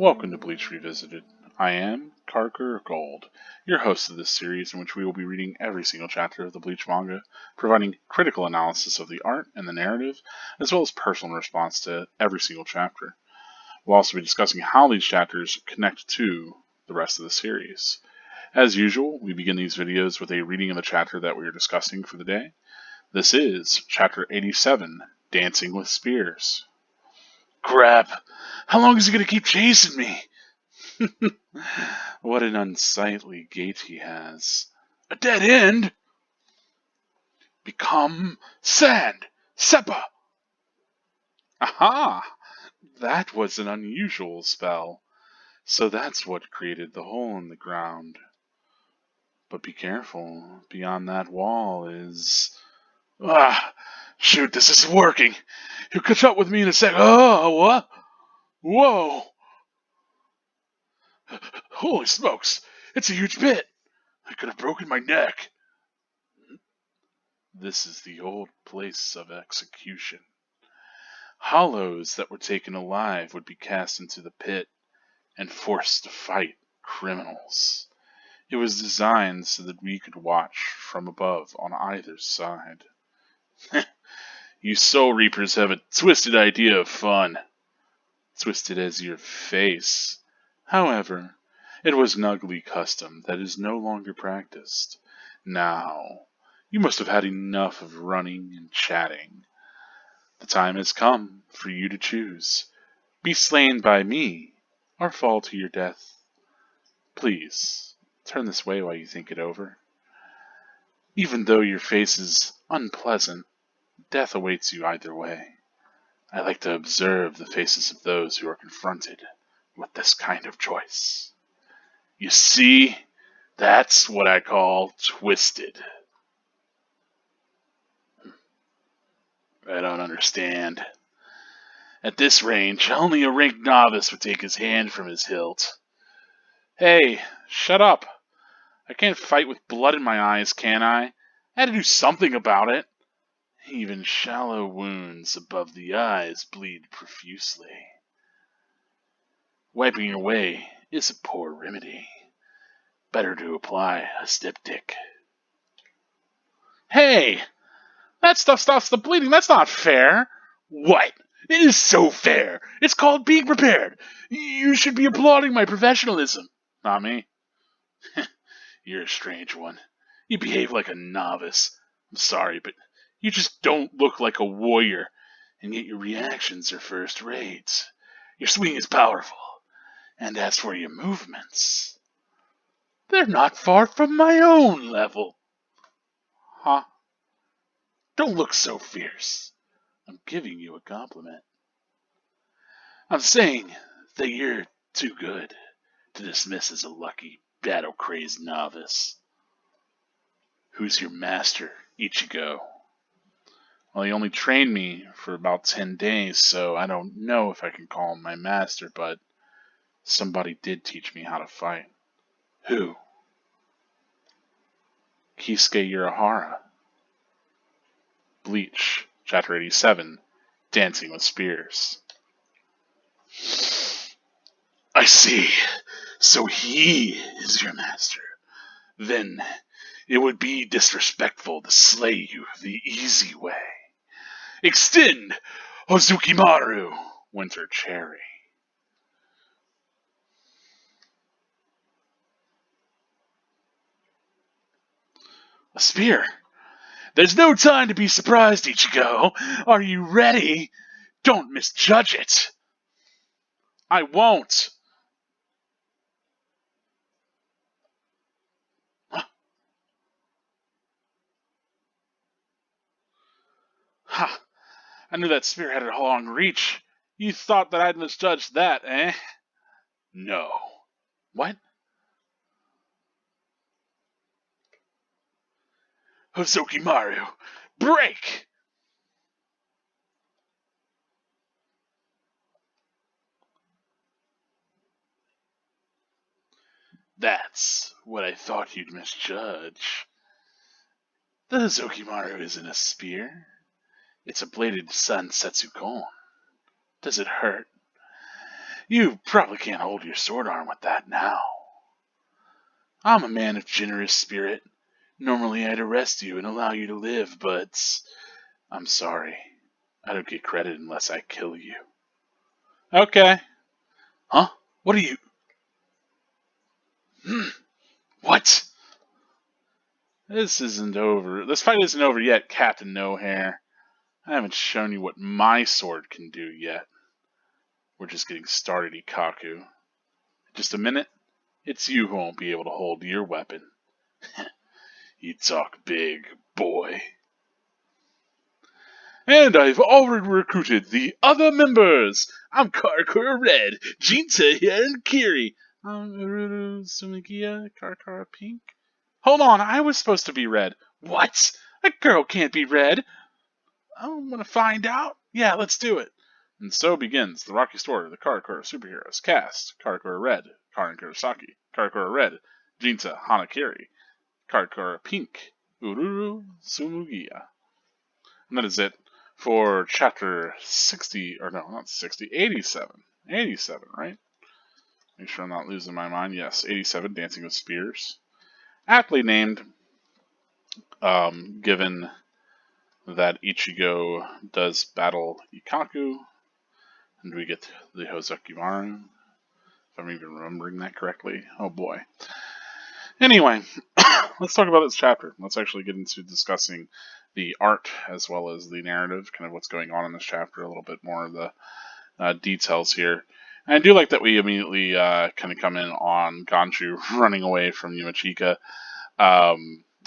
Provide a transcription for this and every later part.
Welcome to Bleach Revisited. I am Carker Gold, your host of this series in which we will be reading every single chapter of the Bleach manga, providing critical analysis of the art and the narrative, as well as personal response to every single chapter. We'll also be discussing how these chapters connect to the rest of the series. As usual, we begin these videos with a reading of the chapter that we are discussing for the day. This is Chapter 87, Dancing with Spears. Crap! How long is he going to keep chasing me? What an unsightly gait he has. A dead end? Become sand! Seppa! Aha! That was an unusual spell. So that's what created the hole in the ground. But be careful. Beyond that wall is... Ah! Shoot, this isn't working! He'll catch up with me in a sec. Oh, what? Whoa! Holy smokes! It's a huge pit! I could have broken my neck. This is the old place of execution. Hollows that were taken alive would be cast into the pit and forced to fight criminals. It was designed so that we could watch from above on either side. You Soul Reapers have a twisted idea of fun. Twisted as your face. However, it was an ugly custom that is no longer practiced. Now, you must have had enough of running and chatting. The time has come for you to choose. Be slain by me, or fall to your death. Please, turn this way while you think it over. Even though your face is unpleasant, death awaits you either way. I like to observe the faces of those who are confronted with this kind of choice. You see, that's what I call twisted. I don't understand. At this range, only a ranked novice would take his hand from his hilt. Hey, shut up. I can't fight with blood in my eyes, can I? I had to do something about it. Even shallow wounds above the eyes bleed profusely. Wiping away is a poor remedy. Better to apply a styptic. Hey! That stuff stops the bleeding. That's not fair. What? It is so fair. It's called being prepared. You should be applauding my professionalism. Not me. You're a strange one. You behave like a novice. I'm sorry, but you just don't look like a warrior, and yet your reactions are first rate. Your swing is powerful, and as for your movements, they're not far from my own level. Huh? Don't look so fierce. I'm giving you a compliment. I'm saying that you're too good to dismiss as a lucky, battle-crazed novice. Who's your master, Ichigo? Well, he only trained me for about 10 days, so I don't know if I can call him my master, but somebody did teach me how to fight. Who? Kisuke Urahara. Bleach, Chapter 87, Dancing with Spears. I see. So he is your master. Then it would be disrespectful to slay you the easy way. Extend, Ozukimaru, Winter Cherry. A spear. There's no time to be surprised, Ichigo. Are you ready? Don't misjudge it. I won't. Ha! I knew that spear had a long reach. You thought that I'd misjudged that, eh? No. What? Hosokimaru, break! That's what I thought you'd misjudge. The Hosokimaru isn't a spear. It's a bladed San Setsukon. Does it hurt? You probably can't hold your sword arm with that now. I'm a man of generous spirit. Normally I'd arrest you and allow you to live, but I'm sorry. I don't get credit unless I kill you. Okay. Huh? What are you... What? This isn't over. This fight isn't over yet, Captain No Hair. I haven't shown you what my sword can do yet. We're just getting started, Ikaku. Just a minute, it's you who won't be able to hold your weapon. You talk big, boy. And I've already recruited the other members. I'm Karakura Red, Jinta here, and Kiri. I'm Ururu Sumigia, Karakura Pink. Hold on, I was supposed to be red. What? A girl can't be red. I want to find out. Yeah, let's do it. And so begins the Rocky story of the Karakura superheroes. Cast: Karakura Red, Karin Kurosaki, Karakura Red, Jinta Hanakiri, Karakura Pink, Ururu Sumugia. And that is it for chapter 60, or no, not 60, 87. 87, right? Make sure I'm not losing my mind. Yes, 87, Dancing with Spears. Aptly named, given that Ichigo does battle Ikaku, and we get the Hozokimaru, if I'm even remembering that correctly. Oh boy. Anyway, let's talk about this chapter. Let's actually get into discussing the art as well as the narrative, kind of what's going on in this chapter, a little bit more of the details here. And I do like that we immediately kind of come in on Ganju running away from Yumachika.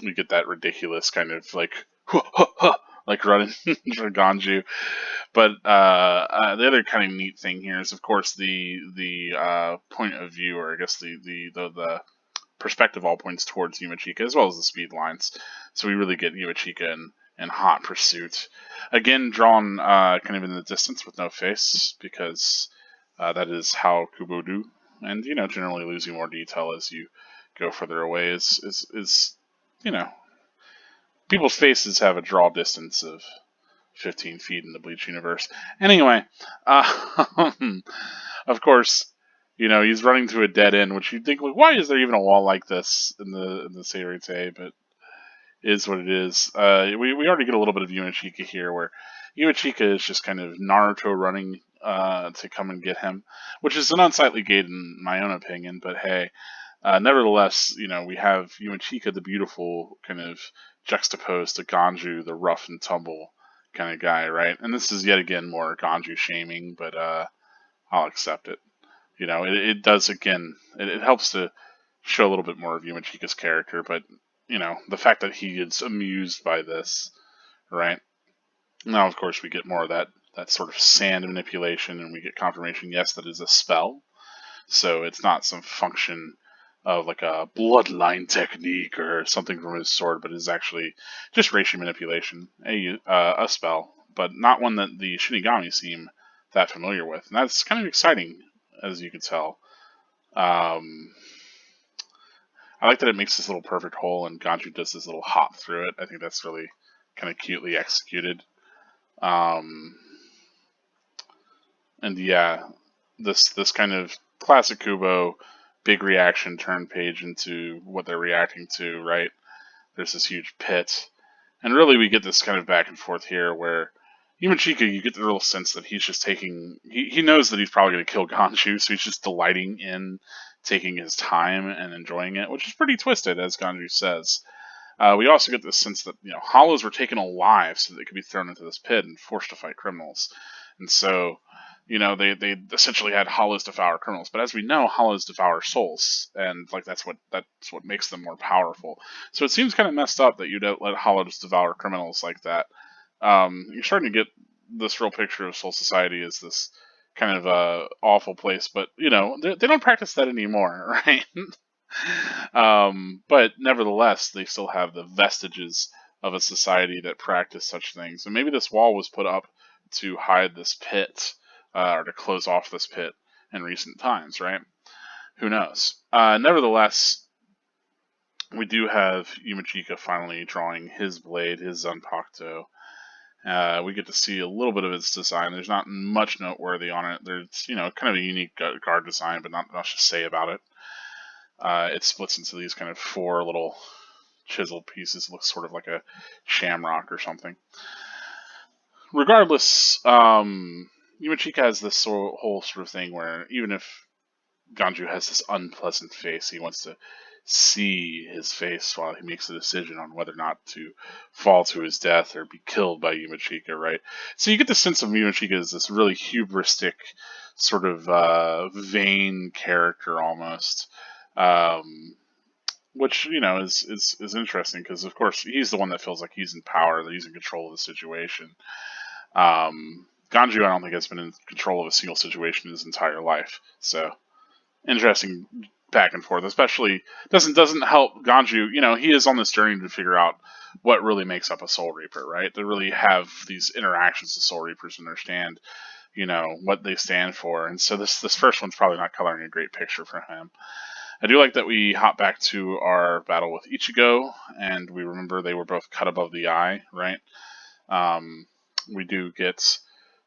We get that ridiculous kind of like, like running for Ganju. But the other kind of neat thing here is, of course, the point of view, or I guess the perspective all points towards Yumachika, as well as the speed lines. So we really get Yumachika in hot pursuit. Again, drawn kind of in the distance with no face, because that is how Kubo do. And, generally losing more detail as you go further away is people's faces have a draw distance of 15 feet in the Bleach universe. Anyway, of course, he's running to a dead end, which you'd think, like, why is there even a wall like this in the Seirei? But it is what it is. We already get a little bit of Yumachika here, where Yumachika is just kind of Naruto running to come and get him, which is an unsightly gait in my own opinion, but hey. Nevertheless, we have Yumachika, the beautiful, kind of juxtaposed to Ganju, the rough and tumble kind of guy, right? And this is yet again more Ganju shaming, but I'll accept it. It does, again, it helps to show a little bit more of Yumachika's character, but, the fact that he is amused by this, right? Now, of course, we get more of that sort of sand manipulation, and we get confirmation, yes, that is a spell. So it's not some function of like a bloodline technique or something from his sword, but is actually just reishi manipulation, a spell, but not one that the Shinigami seem that familiar with. And that's kind of exciting, as you can tell. I like that it makes this little perfect hole, and Ganju does this little hop through it. I think that's really kind of cutely executed. And yeah, this kind of classic Kubo big reaction turn page into what they're reacting to, right? There's this huge pit. And really we get this kind of back and forth here where Yumachika, you get the real sense that he's just taking... He knows that he's probably going to kill Ganju, so he's just delighting in taking his time and enjoying it, which is pretty twisted, as Ganju says. We also get this sense that, hollows were taken alive so that they could be thrown into this pit and forced to fight criminals. And so... they essentially had hollows devour criminals, but as we know, hollows devour souls, and like that's what makes them more powerful. So it seems kind of messed up that you'd let hollows devour criminals like that. You're starting to get this real picture of Soul Society as this kind of awful place, but they don't practice that anymore, right? But nevertheless, they still have the vestiges of a society that practice such things, and maybe this wall was put up to hide this pit. Or to close off this pit in recent times, right? Who knows? Nevertheless, we do have Yumachika finally drawing his blade, his Zanpakuto, We get to see a little bit of its design. There's not much noteworthy on it. There's, kind of a unique guard design, but not much to say about it. It splits into these kind of 4 little chiseled pieces. It looks sort of like a shamrock or something. Regardless, Yumachika has this whole sort of thing where even if Ganju has this unpleasant face, he wants to see his face while he makes a decision on whether or not to fall to his death or be killed by Yumachika, right? So you get the sense of Yumachika as this really hubristic, sort of vain character almost. Which is interesting because of course he's the one that feels like he's in power, that he's in control of the situation. Ganju, I don't think has been in control of a single situation in his entire life. So interesting back and forth. Especially doesn't help Ganju. He is on this journey to figure out what really makes up a Soul Reaper, right? To really have these interactions with Soul Reapers and understand, what they stand for. And so this first one's probably not coloring a great picture for him. I do like that we hop back to our battle with Ichigo, and we remember they were both cut above the eye, right? We do get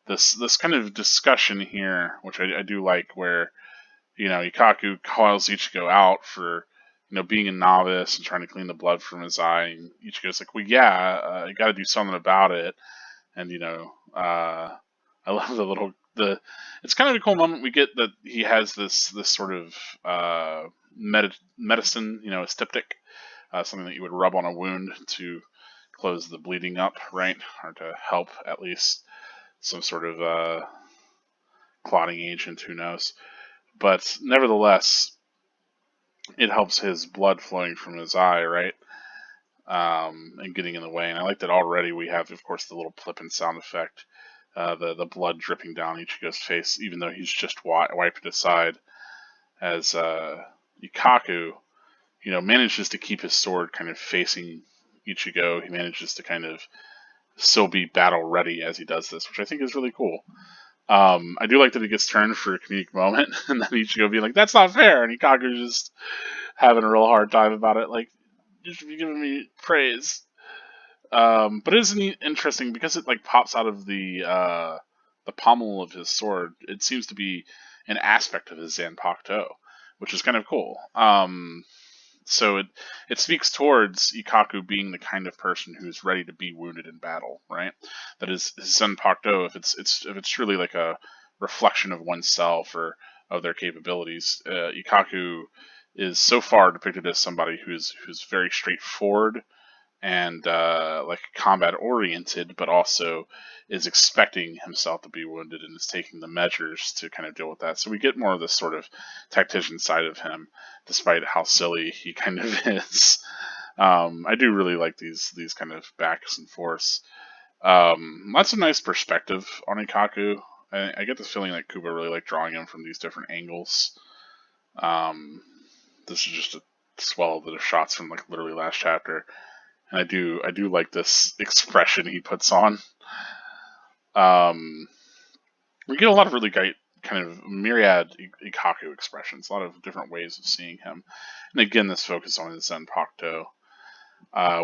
this kind of discussion here, which I do like, where Ikaku calls Ichigo out for being a novice and trying to clean the blood from his eye, and Ichigo's like, well, yeah, you got to do something about it, and I love it's kind of a cool moment we get that he has this sort of medicine, a styptic, something that you would rub on a wound to close the bleeding up, right? Or to help at least some sort of clotting agent, who knows. But nevertheless, it helps his blood flowing from his eye, right? And getting in the way. And I like that already we have, of course, the little Plippin sound effect. The blood dripping down Ichigo's face, even though he's just wiped it aside, as Ikaku, manages to keep his sword kind of facing Ichigo. He manages to kind of still be battle ready as he does this, which I think is really cool. I do like that he gets turned for a comedic moment, and then Ichigo being like, "That's not fair," and Ikaku just having a real hard time about it, like, "You should be giving me praise." But it is interesting because it pops out of the pommel of his sword. It seems to be an aspect of his Zanpakuto, which is kind of cool. So it speaks towards Ikaku being the kind of person who's ready to be wounded in battle, right? That is his Zanpakuto, if it's truly like a reflection of oneself or of their capabilities. Ikaku is so far depicted as somebody who's very straightforward and combat oriented, but also is expecting himself to be wounded and is taking the measures to kind of deal with that. So we get more of this sort of tactician side of him, despite how silly he kind of is. I do really like these kind of backs and forths. That's a nice perspective on Ikaku. I get this feeling that Kubo really liked drawing him from these different angles. This is just a swell of the shots from literally last chapter. And I do like this expression he puts on. We get a lot of really great kind of myriad Ikaku expressions, a lot of different ways of seeing him. And again, this focus on his Zanpakuto.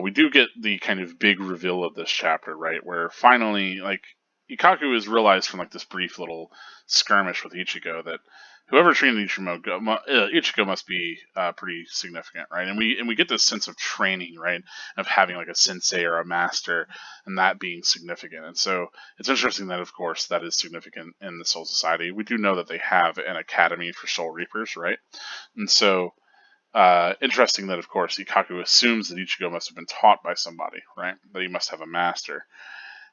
We do get the kind of big reveal of this chapter, right? Where finally, Ikaku has realized from this brief little skirmish with Ichigo that whoever trained Ichigo must be pretty significant, right? And we get this sense of training, right? Of having a sensei or a master, and that being significant. And so it's interesting that, of course, that is significant in the Soul Society. We do know that they have an academy for Soul Reapers, right? And so interesting that, of course, Ikaku assumes that Ichigo must have been taught by somebody, right? That he must have a master.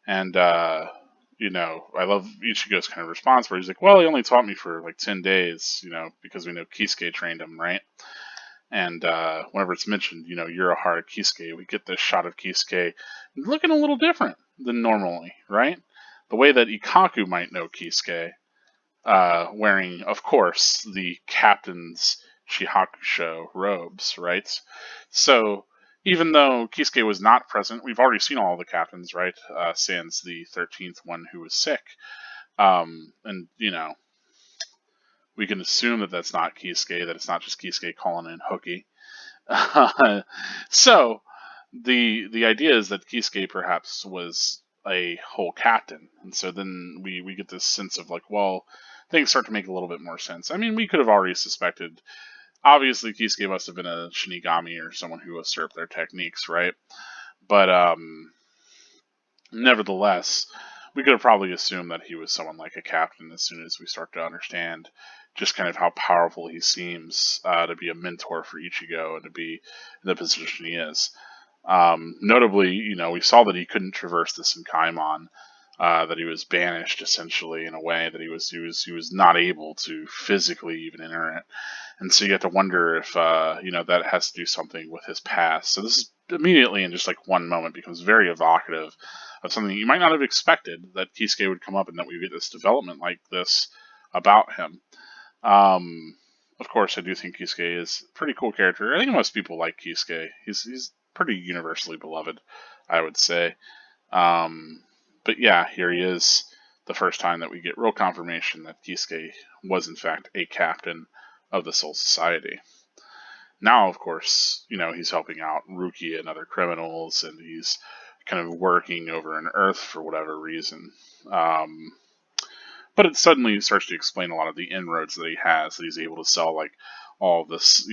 And I love Ichigo's kind of response where he's like, well, he only taught me for 10 days, because we know Kisuke trained him, right? And whenever it's mentioned, Urahara Kisuke, we get this shot of Kisuke looking a little different than normally, right? The way that Ikaku might know Kisuke, wearing, of course, the captain's Chihakusho robes, right? So even though Kisuke was not present, we've already seen all the captains, right? Sans the 13th one who was sick. And, we can assume that that's not Kisuke, that it's not just Kisuke calling in Hooky. So, the idea is that Kisuke perhaps was a whole captain. And so then we get this sense of like, well, things start to make a little bit more sense. I mean, we could have already suspected. Obviously, Kisuke must have been a Shinigami or someone who usurped their techniques, right? But nevertheless, we could have probably assumed that he was someone like a captain as soon as we start to understand just kind of how powerful he seems to be a mentor for Ichigo and to be in the position he is. Notably, we saw that he couldn't traverse the Senkaimon, that he was banished essentially in a way that he was not able to physically even enter it, and so you have to wonder if that has to do something with his past. So this is immediately in just like one moment becomes very evocative of something you might not have expected, that Kisuke would come up and that we get this development like this about him. Of course, I do think Kisuke is a pretty cool character. I think most people like Kisuke. He's pretty universally beloved, I would say. But yeah, here he is, the first time that we get real confirmation that Kisuke was in fact a captain of the Soul Society. Now, of course, he's helping out Rukia and other criminals, and he's kind of working over in Earth for whatever reason. But it suddenly starts to explain a lot of the inroads that he has, that he's able to sell like all this,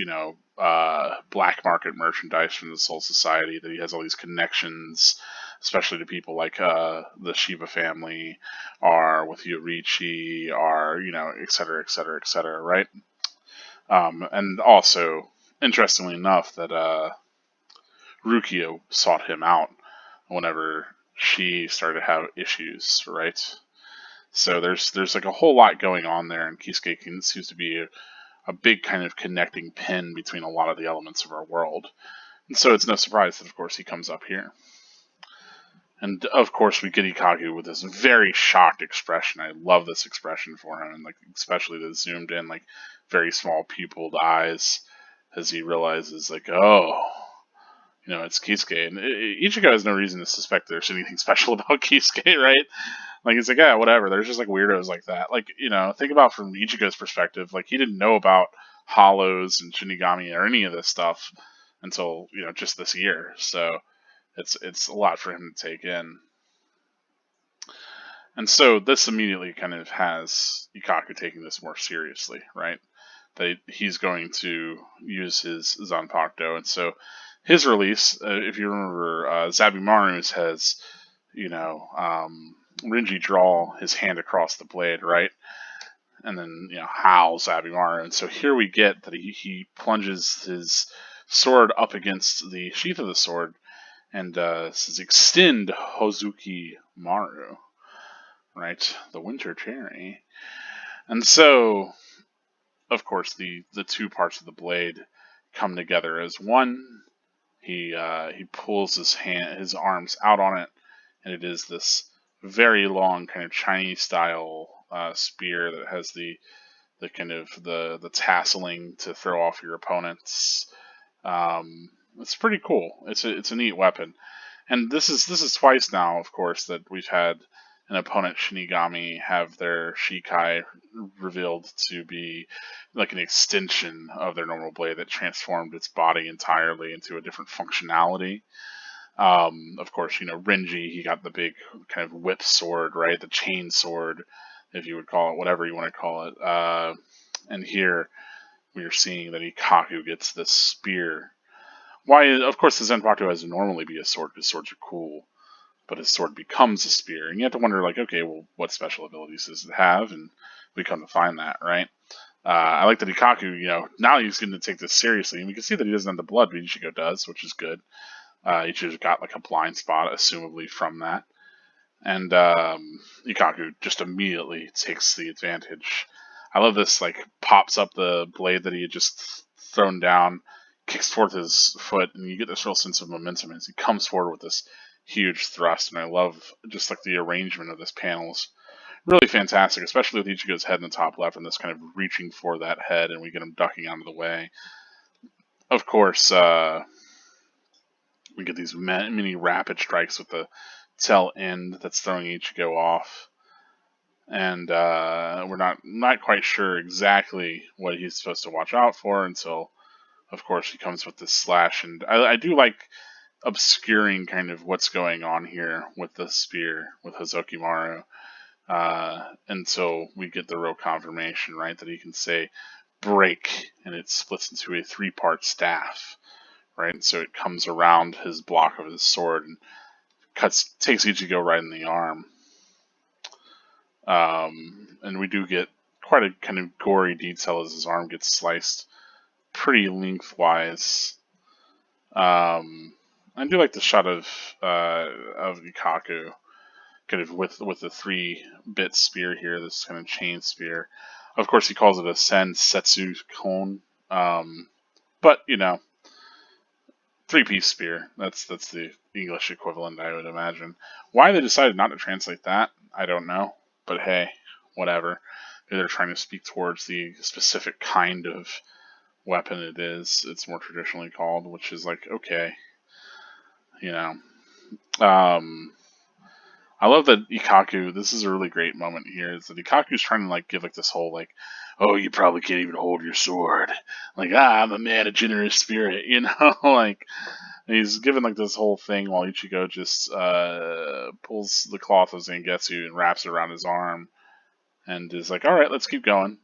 black market merchandise from the Soul Society, that he has all these connections, especially to people like the Shiba family, or with Yorichi, or, et cetera, et cetera, et cetera, right? And also, interestingly enough, that Rukia sought him out whenever she started to have issues, right? So there's like a whole lot going on there, and Kisuke seems to be a big kind of connecting pin between a lot of the elements of our world. And so it's no surprise that, of course, he comes up here. And of course, we get Ikaku with this very shocked expression. I love this expression for him, and like especially the zoomed in, like very small pupiled eyes as he realizes, like, oh, it's Kisuke. And Ichigo has no reason to suspect there's anything special about Kisuke, right? Like, it's like, yeah, whatever. There's just like weirdos like that. Like, think about from Ichigo's perspective. Like, he didn't know about hollows and Shinigami or any of this stuff until just this year. So it's a lot for him to take in. And so this immediately kind of has Ikaku taking this more seriously, right? That he's going to use his Zanpakuto. And so his release, if you remember, Zabumaru's has, Renji draw his hand across the blade, right? And then, howl Zabumaru. And so here we get that he plunges his sword up against the sheath of the sword and says, "Extend, Hozuki Maru." Right? The winter cherry. And so, of course, the two parts of the blade come together as one. He pulls his arms out on it, and it is this very long kind of Chinese style spear that has the kind of the tasseling to throw off your opponents. It's pretty cool. It's a neat weapon, and this is twice now, of course, that we've had an opponent Shinigami have their Shikai revealed to be like an extension of their normal blade that transformed its body entirely into a different functionality. Of course, Renji, he got the big kind of whip sword, right? The chain sword, if you would call it, whatever you want to call it. And here we are seeing that Ikaku gets this spear. Why, of course, the Zanpakuto has to normally be a sword because swords are cool, but his sword becomes a spear. And you have to wonder, like, okay, well, what special abilities does it have? And we come to find that, right? I like that Ikaku, now he's going to take this seriously. And we can see that he doesn't have the blood, but Ichigo does, which is good. Ichigo's got like a blind spot, assumably, from that. And Ikaku just immediately takes the advantage. I love this, like, pops up the blade that he had just thrown down, kicks forth his foot, and you get this real sense of momentum as he comes forward with this huge thrust. And I love just like the arrangement of this panel is really fantastic, especially with Ichigo's head in the top left and this kind of reaching for that head, and we get him ducking out of the way. Of course, we get these mini rapid strikes with the tail end that's throwing Ichigo off. And we're not quite sure exactly what he's supposed to watch out for until, of course, he comes with this slash. And I do like obscuring kind of what's going on here with the spear with Hozokimaru. And so we get the real confirmation, right, that he can say break, and it splits into a 3-part staff, right? And so it comes around his block of his sword and takes Ichigo right in the arm. And we do get quite a kind of gory detail as his arm gets sliced pretty lengthwise. I do like the shot of Ikaku, kind of with the 3-bit spear here, this kind of chain spear. Of course, he calls it a Sensetsu Kon, but 3-piece spear. That's the English equivalent, I would imagine. Why they decided not to translate that, I don't know. But hey, whatever. Maybe they're trying to speak towards the specific kind of weapon it is. It's more traditionally called, which is like, okay, I love that Ikaku, this is a really great moment here, is that Ikaku's trying to like give like this whole like, oh, you probably can't even hold your sword. Like, I'm a man of generous spirit, like he's given like this whole thing while Ichigo just pulls the cloth of Zangetsu and wraps it around his arm and is like, alright, let's keep going.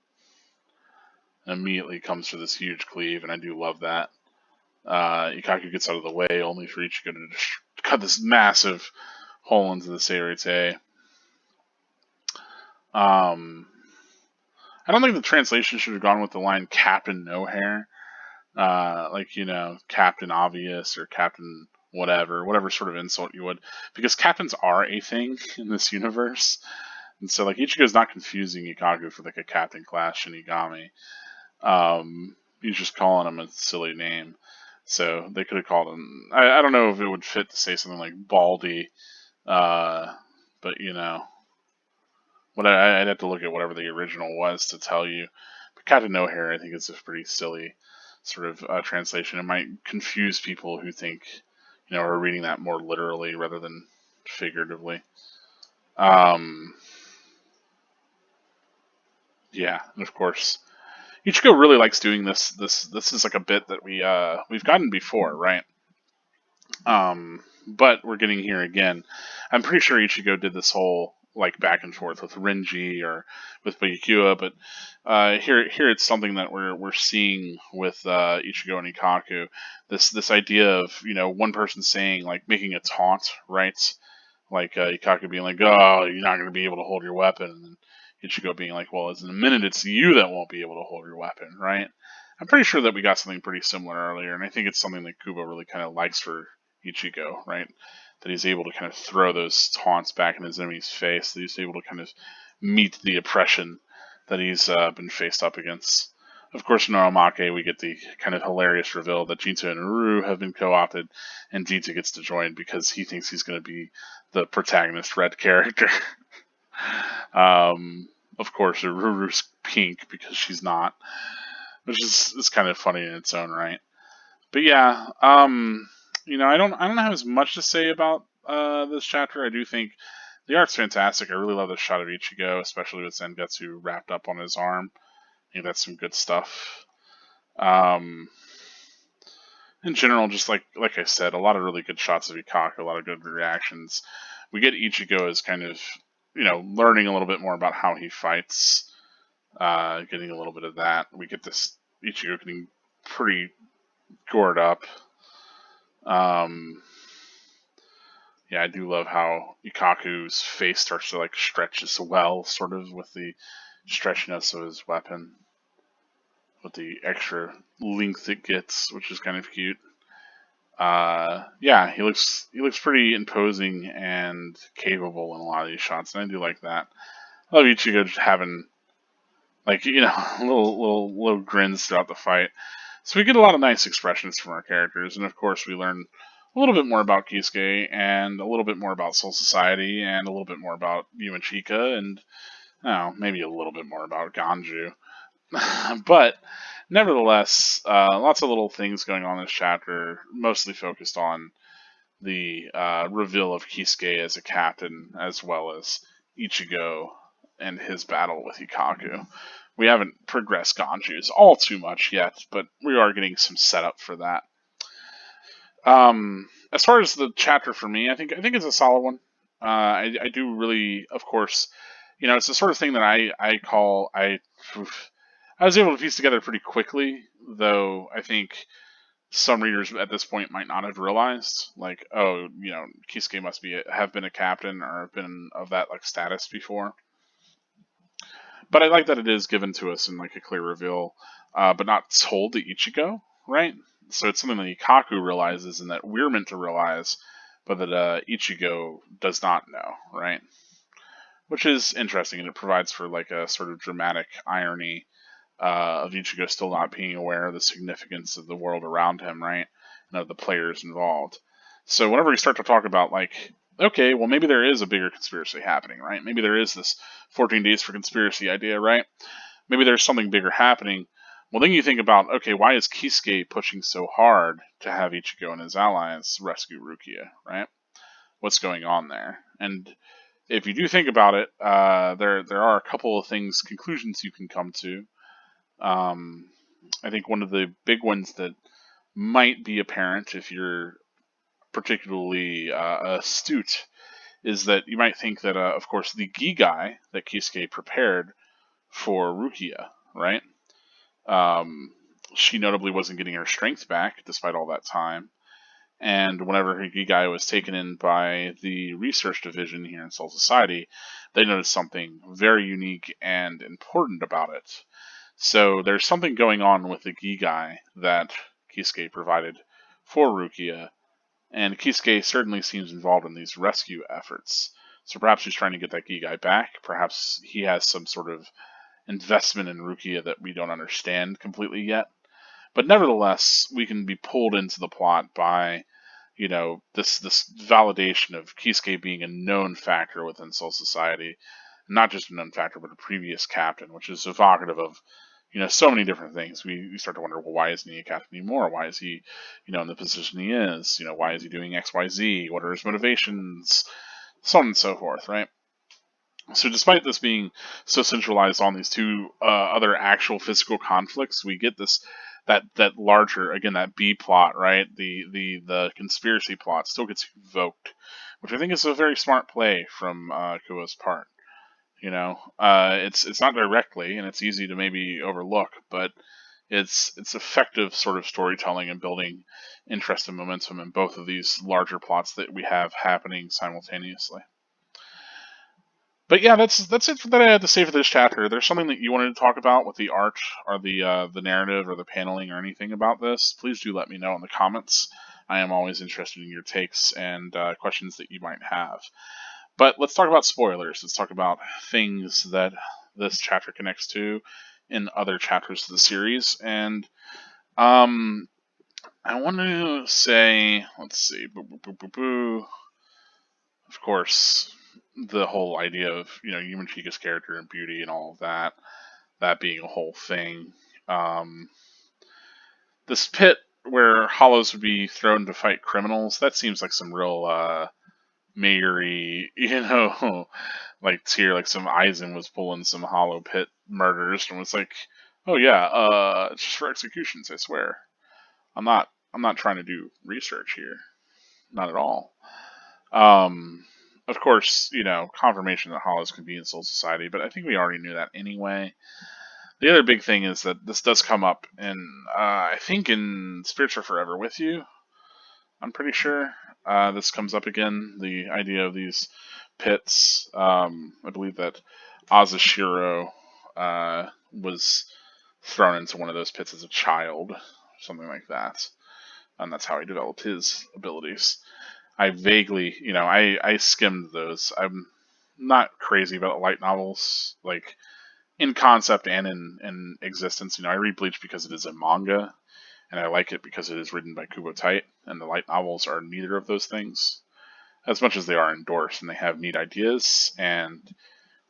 And immediately comes for this huge cleave, and I do love that. Ikaku gets out of the way only for Ichigo to just cut this massive hole into the Seirete. I don't think the translation should have gone with the line Captain No Hair. Captain Obvious or Captain whatever sort of insult you would. Because captains are a thing in this universe. And so, like, Ichigo's not confusing Ikaku for, like, a Captain Class Shinigami. He's just calling him a silly name. So they could have called him... I don't know if it would fit to say something like Baldy. But, I'd have to look at whatever the original was to tell you. But Captain No Hair, I think, is a pretty silly sort of translation. It might confuse people who think, are reading that more literally rather than figuratively. Yeah, and of course, Ichigo really likes doing this. This is like a bit that we've gotten before, right? But we're getting here again. I'm pretty sure Ichigo did this whole like back and forth with Renji or with Byakuya, but here it's something that we're seeing with Ichigo and Ikaku. This idea of one person saying like making a taunt, right? Like Ikaku being like, "Oh, you're not going to be able to hold your weapon," and then Ichigo being like, "Well, in a minute, it's you that won't be able to hold your weapon," right? I'm pretty sure that we got something pretty similar earlier, and I think it's something that Kubo really kind of likes for Ichigo, right? That he's able to kind of throw those taunts back in his enemy's face, that he's able to kind of meet the oppression that he's been faced up against. Of course, in Aomake, we get the kind of hilarious reveal that Jinta and Uru have been co-opted, and Jinta gets to join because he thinks he's going to be the protagonist red character. Of course, Ururu's pink because she's not, which is kind of funny in its own right. But yeah, I don't have as much to say about this chapter. I do think the art's fantastic. I really love the shot of Ichigo, especially with Zangetsu wrapped up on his arm. I think that's some good stuff. In general, just like I said, a lot of really good shots of Ikaku, a lot of good reactions. We get Ichigo as kind of, learning a little bit more about how he fights, getting a little bit of that. We get this Ichigo getting pretty gored up. Yeah, I do love how Ikaku's face starts to like stretch as well, sort of with the stretchiness of his weapon, with the extra length it gets, which is kind of cute. Yeah, he looks pretty imposing and capable in a lot of these shots, and I do like that. I love Ichigo just having like little grins throughout the fight. So we get a lot of nice expressions from our characters, and of course we learn a little bit more about Kisuke, and a little bit more about Soul Society, and a little bit more about Yu and Chika, and maybe a little bit more about Ganju. But nevertheless, lots of little things going on in this chapter, mostly focused on the reveal of Kisuke as a captain, as well as Ichigo and his battle with Ikaku. We haven't progressed Ganju's all too much yet, but we are getting some setup for that. as far as the chapter for me, I think it's a solid one. I do really, of course, it's the sort of thing that I was able to piece together pretty quickly, though I think some readers at this point might not have realized, like, oh, Kisuke must have been a captain or have been of that like status before. But I like that it is given to us in like a clear reveal, but not told to Ichigo, right? So it's something that Ikaku realizes and that we're meant to realize, but that Ichigo does not know, right? Which is interesting, and it provides for like a sort of dramatic irony of Ichigo still not being aware of the significance of the world around him, right? And of the players involved. So whenever we start to talk about like, okay, well maybe there is a bigger conspiracy happening, right? Maybe there is this 14 days for conspiracy idea, right? Maybe there's something bigger happening. Well, then you think about, okay, why is Kisuke pushing so hard to have Ichigo and his allies rescue Rukia, right? What's going on there? And if you do think about it, there are a couple of things, conclusions you can come to. I think one of the big ones that might be apparent if you're particularly astute is that you might think that, of course, the Gigai that Kisuke prepared for Rukia, right? Um, she notably wasn't getting her strength back despite all that time. And whenever her Gigai was taken in by the research division here in Soul Society, they noticed something very unique and important about it. So there's something going on with the Gigai that Kisuke provided for Rukia, and Kisuke certainly seems involved in these rescue efforts. So perhaps he's trying to get that Gigai back. Perhaps he has some sort of investment in Rukia that we don't understand completely yet. But nevertheless, we can be pulled into the plot by, this validation of Kisuke being a known factor within Soul Society, not just a known factor, but a previous captain, which is evocative of, so many different things. We start to wonder, well, why isn't he a captain anymore? Why is he, in the position he is? Why is he doing X, Y, Z? What are his motivations? So on and so forth, right? So despite this being so centralized on these two other actual physical conflicts, we get this that larger, again, that B plot, right? The conspiracy plot still gets evoked, which I think is a very smart play from Kuo's part. It's not directly, and it's easy to maybe overlook, but it's effective sort of storytelling and building interest and momentum in both of these larger plots that we have happening simultaneously. But yeah, that's it that I had to say for this chapter. There's something that you wanted to talk about with the art or the narrative or the paneling or anything about this, please do let me know in the comments. I am always interested in your takes and questions that you might have. But let's talk about spoilers. Let's talk about things that this chapter connects to in other chapters of the series. And I want to say, let's see, of course, the whole idea of Yumachika's character and beauty and all of that being a whole thing. This pit where hollows would be thrown to fight criminals, that seems like some real mayory, like tier, like some Eisen was pulling some hollow pit murders and was like, oh yeah, it's just for executions, I swear. I'm not trying to do research here. Not at all. Um, of course, confirmation that hollows could be in Soul Society, but I think we already knew that anyway. The other big thing is that this does come up in, I think in Spirits Are Forever With You. I'm pretty sure this comes up again. The idea of these pits. I believe that Azashiro was thrown into one of those pits as a child, something like that, and that's how he developed his abilities. I vaguely, I skimmed those. I'm not crazy about light novels, like in concept and in existence. I read Bleach because it is a manga, and I like it because it is written by Kubo Tite, and the light novels are neither of those things, as much as they are endorsed, and they have neat ideas, and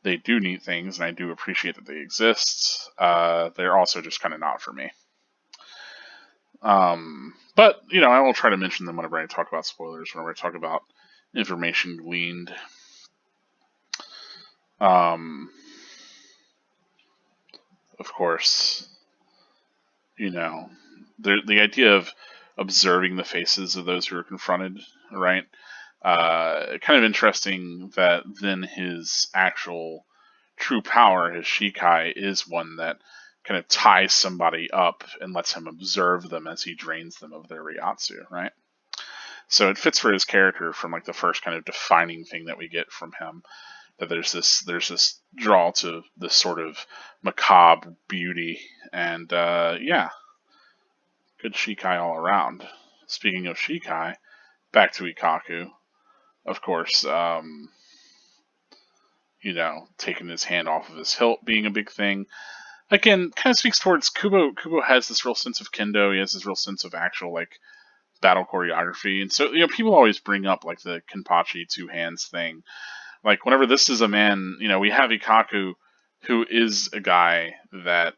they do neat things, and I do appreciate that they exist. They're also just kind of not for me. But, I will try to mention them whenever I talk about spoilers, whenever I talk about information gleaned. Of course, the idea of observing the faces of those who are confronted, right? Kind of interesting that then his actual true power, his Shikai, is one that kind of ties somebody up and lets him observe them as he drains them of their Ryatsu, right? So it fits for his character from like the first kind of defining thing that we get from him. That there's this draw to this sort of macabre beauty, and yeah, good Shikai all around. Speaking of Shikai, back to Ikaku, of course. Taking his hand off of his hilt being a big thing. Again, kind of speaks towards Kubo. Kubo has this real sense of kendo. He has this real sense of actual like battle choreography, and so people always bring up like the Kenpachi two hands thing. Like whenever this is a man, we have Ikaku, who is a guy that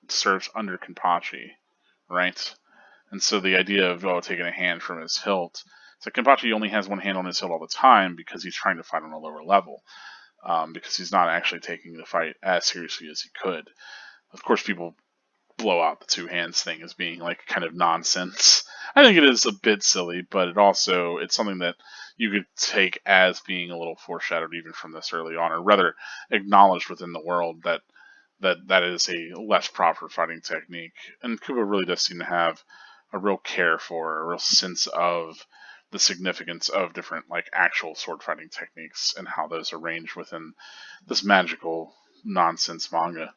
serves under Kenpachi, right? And so the idea of taking a hand from his hilt, it's like Kenpachi only has one hand on his hilt all the time because he's trying to fight on a lower level, because he's not actually taking the fight as seriously as he could. Of course, people blow out the two hands thing as being like kind of nonsense. I think it is a bit silly, but it's something that you could take as being a little foreshadowed even from this early on, or rather acknowledged within the world that is a less proper fighting technique. And Kubo really does seem to have a real care for, a real sense of the significance of different like actual sword fighting techniques and how those are arranged within this magical nonsense manga.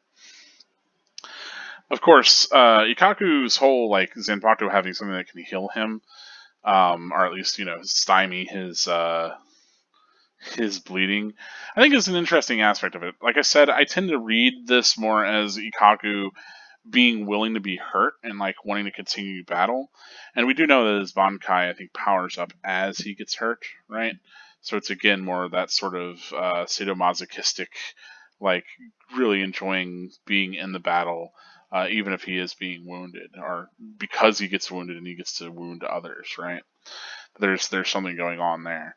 Of course, Ikaku's whole like Zanpakuto having something that can heal him, or at least stymie his bleeding, I think is an interesting aspect of it. Like I said, I tend to read this more as Ikaku being willing to be hurt and like wanting to continue battle, and we do know that his Bankai I think powers up as he gets hurt, right? So it's again more of that sort of sadomasochistic, like really enjoying being in the battle. Even if he is being wounded, or because he gets wounded and he gets to wound others, right? There's something going on there.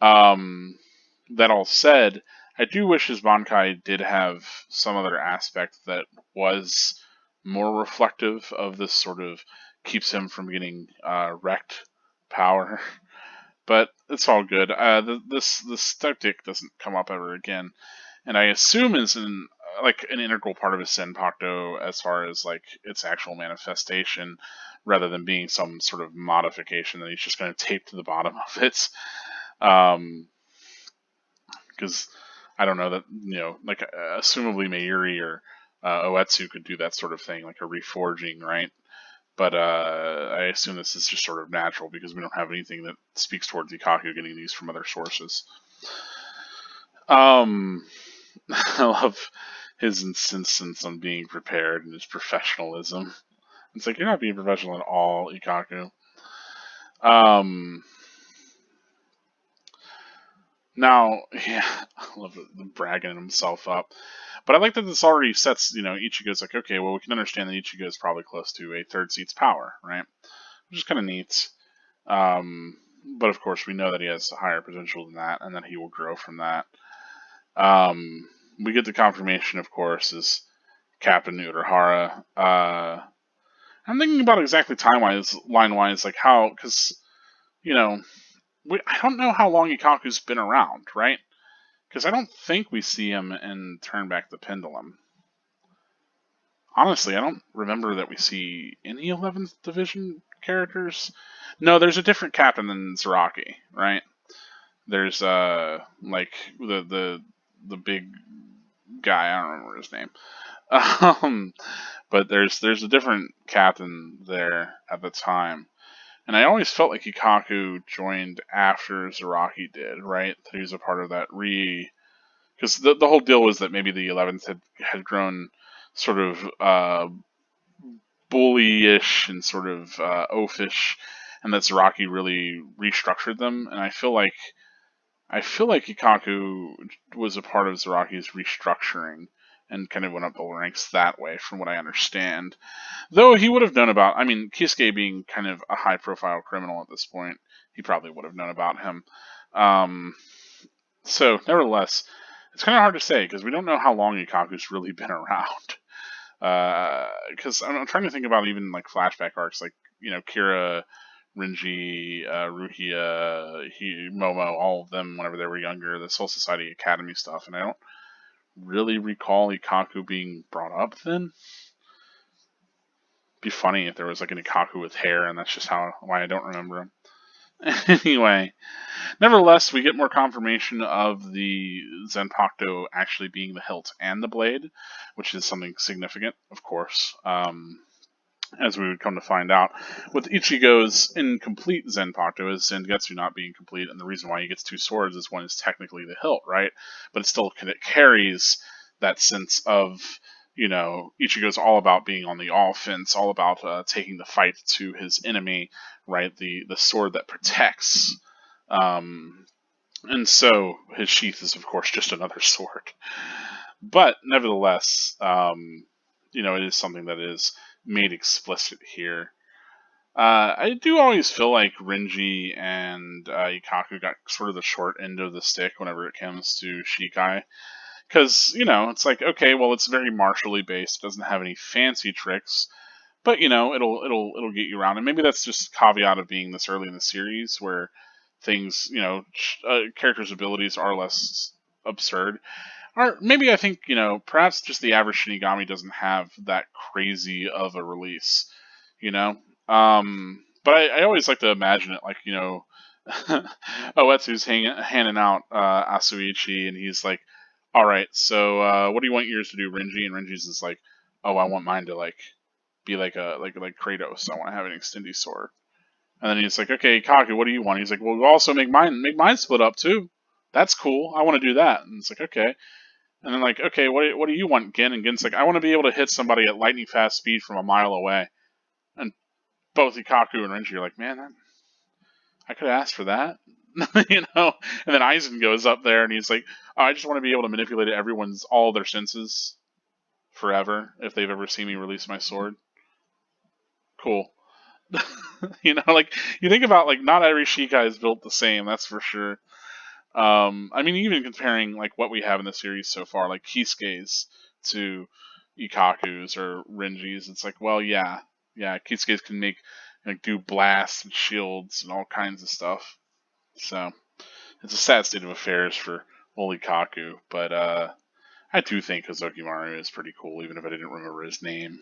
That all said, I do wish his Bankai did have some other aspect that was more reflective of this sort of keeps him from getting wrecked power. But it's all good. This tactic doesn't come up ever again, and I assume is an integral part of his Senpakto as far as like its actual manifestation, rather than being some sort of modification that he's just going to tape to the bottom of it. Because I don't know that like assumably Mayuri or Oetsu could do that sort of thing, like a reforging, right? But I assume this is just sort of natural because we don't have anything that speaks towards Ikaku getting these from other sources. I love his insistence on being prepared and his professionalism. It's like, you're not being professional at all, Ikaku. Now, yeah, I love the bragging himself up. But I like that this already sets, Ichigo's like, okay, well, we can understand that Ichigo is probably close to a third seat's power, right? Which is kind of neat. But of course, we know that he has higher potential than that, and that he will grow from that. We get the confirmation, of course, is Captain Urahara. I'm thinking about exactly time-wise, line-wise, like how, because, I don't know how long Ikaku's been around, right? Because I don't think we see him in Turn Back the Pendulum. Honestly, I don't remember that we see any 11th Division characters. No, there's a different captain than Zaraki, right? There's like the big guy. I don't remember his name. But there's a different captain there at the time. And I always felt like Ikaku joined after Zaraki did, right? That he was a part of that because the whole deal was that maybe the 11th had grown sort of bullyish and sort of oafish, and that Zaraki really restructured them. And I feel like Ikaku was a part of Zaraki's restructuring and kind of went up the ranks that way, from what I understand. Though he would have known about, Kisuke being kind of a high-profile criminal at this point, he probably would have known about him. So, nevertheless, it's kind of hard to say, because we don't know how long Ikaku's really been around. Because I'm trying to think about even, like, flashback arcs, like, Kira, Rinji, Rukia, Momo, all of them whenever they were younger, the Soul Society Academy stuff, and I don't really recall Ikaku being brought up then. It'd be funny if there was like an Ikaku with hair, and that's just why I don't remember him. Anyway, nevertheless, we get more confirmation of the Zenpakuto actually being the hilt and the blade, which is something significant, of course. As we would come to find out, with Ichigo's incomplete Zenpakuto, is Zangetsu not being complete, and the reason why he gets two swords is one is technically the hilt, right? But it carries that sense of, Ichigo's all about being on the offense, all about taking the fight to his enemy, right? The sword that protects. And so his sheath is, of course, just another sword. But nevertheless, it is something that is made explicit here. I do always feel like Rinji and Ikaku got sort of the short end of the stick whenever it comes to Shikai. Because, it's like, okay, well, it's very martially based. It doesn't have any fancy tricks. But, it'll get you around. And maybe that's just a caveat of being this early in the series where things, characters' abilities are less absurd. Or maybe I think, perhaps just the average Shinigami doesn't have that crazy of a release, But I always like to imagine it like, Oetsu's handing out Asuichi, and he's like, all right, so what do you want yours to do, Renji? And Renji's is like, oh, I want mine to like be like Kratos. I want to have an extendy sword. And then he's like, okay, Kaku, what do you want? He's like, well, we'll also make mine split up too. That's cool. I want to do that. And it's like, okay. And then like, okay, what do you want, Gin? And Gin's like, I want to be able to hit somebody at lightning fast speed from a mile away. And both Ikaku and Renji are like, man, I could have asked for that. And then Aizen goes up there and he's like, oh, I just want to be able to manipulate all their senses forever if they've ever seen me release my sword. Cool. Like you think about like not every Shikai is built the same, that's for sure. I mean, even comparing like what we have in the series so far, like Kisuke's to Ikaku's or Renji's, it's like, well, yeah, Kisuke's can do blasts and shields and all kinds of stuff. So it's a sad state of affairs for old Ikaku, but I do think Hazukimaru is pretty cool, even if I didn't remember his name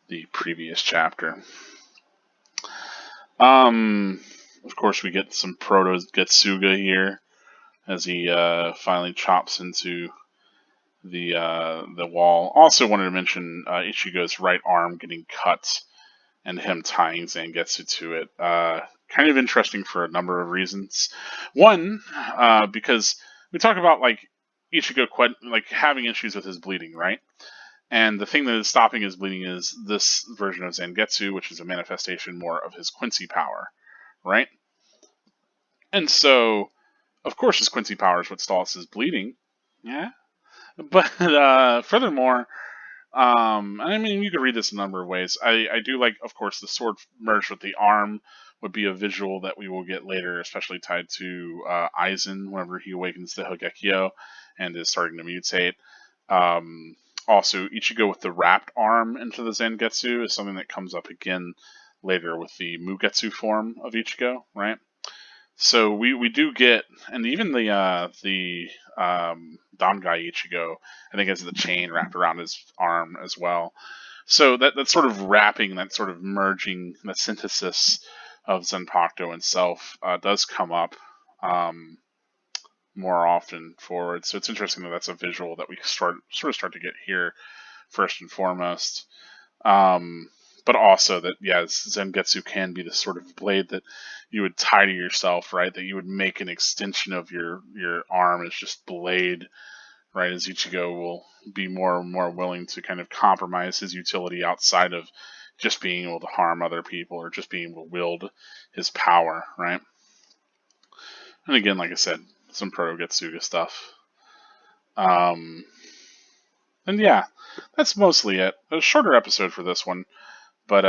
the previous chapter. Of course, we get some proto Getsuga here as he finally chops into the wall. Also wanted to mention Ichigo's right arm getting cut and him tying Zangetsu to it. Kind of interesting for a number of reasons. One, because we talk about like Ichigo having issues with his bleeding, right? And the thing that is stopping his bleeding is this version of Zangetsu, which is a manifestation more of his Quincy power, right? And so, of course, his Quincy power is what stalls his bleeding. Yeah. But furthermore, I mean, you could read this a number of ways. I do like, of course, the sword merged with the arm would be a visual that we will get later, especially tied to Aizen whenever he awakens the Hogekyo and is starting to mutate. Also, Ichigo with the wrapped arm into the Zangetsu is something that comes up again later with the Mugetsu form of Ichigo, right? So we do get, and even the Dangai Ichigo, I think has the chain wrapped around his arm as well. So that sort of wrapping, that sort of merging, the synthesis of Zenpakuto itself does come up more often forward. So it's interesting that that's a visual that we start to get here first and foremost. But also that, Zangetsu can be the sort of blade that you would tie to yourself, right? That you would make an extension of your arm as just blade, right? As Ichigo will be more and more willing to kind of compromise his utility outside of just being able to harm other people or just being able to wield his power, right? And again, like I said, some Proto-Getsuga stuff. And yeah, that's mostly it. A shorter episode for this one, but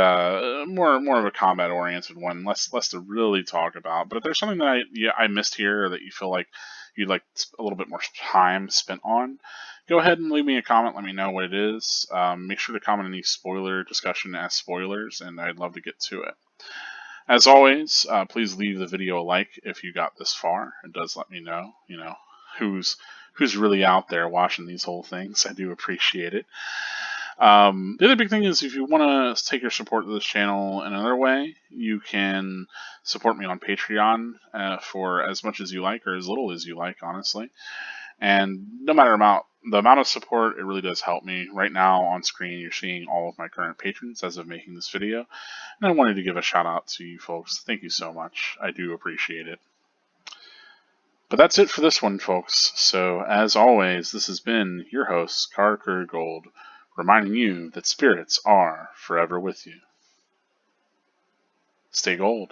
more of a combat-oriented one, less to really talk about. But if there's something that I missed here, or that you feel like you'd like a little bit more time spent on, go ahead and leave me a comment. Let me know what it is. Make sure to comment any spoiler discussion as spoilers, and I'd love to get to it. As always, please leave the video a like if you got this far. It does let me know, who's really out there watching these whole things. I do appreciate it. The other big thing is if you want to take your support to this channel another way, you can support me on Patreon for as much as you like or as little as you like, honestly. And no matter the amount of support, it really does help me. Right now on screen, you're seeing all of my current patrons as of making this video. And I wanted to give a shout out to you folks. Thank you so much. I do appreciate it. But that's it for this one, folks. So, as always, this has been your host, Carker Gold, reminding you that spirits are forever with you. Stay gold.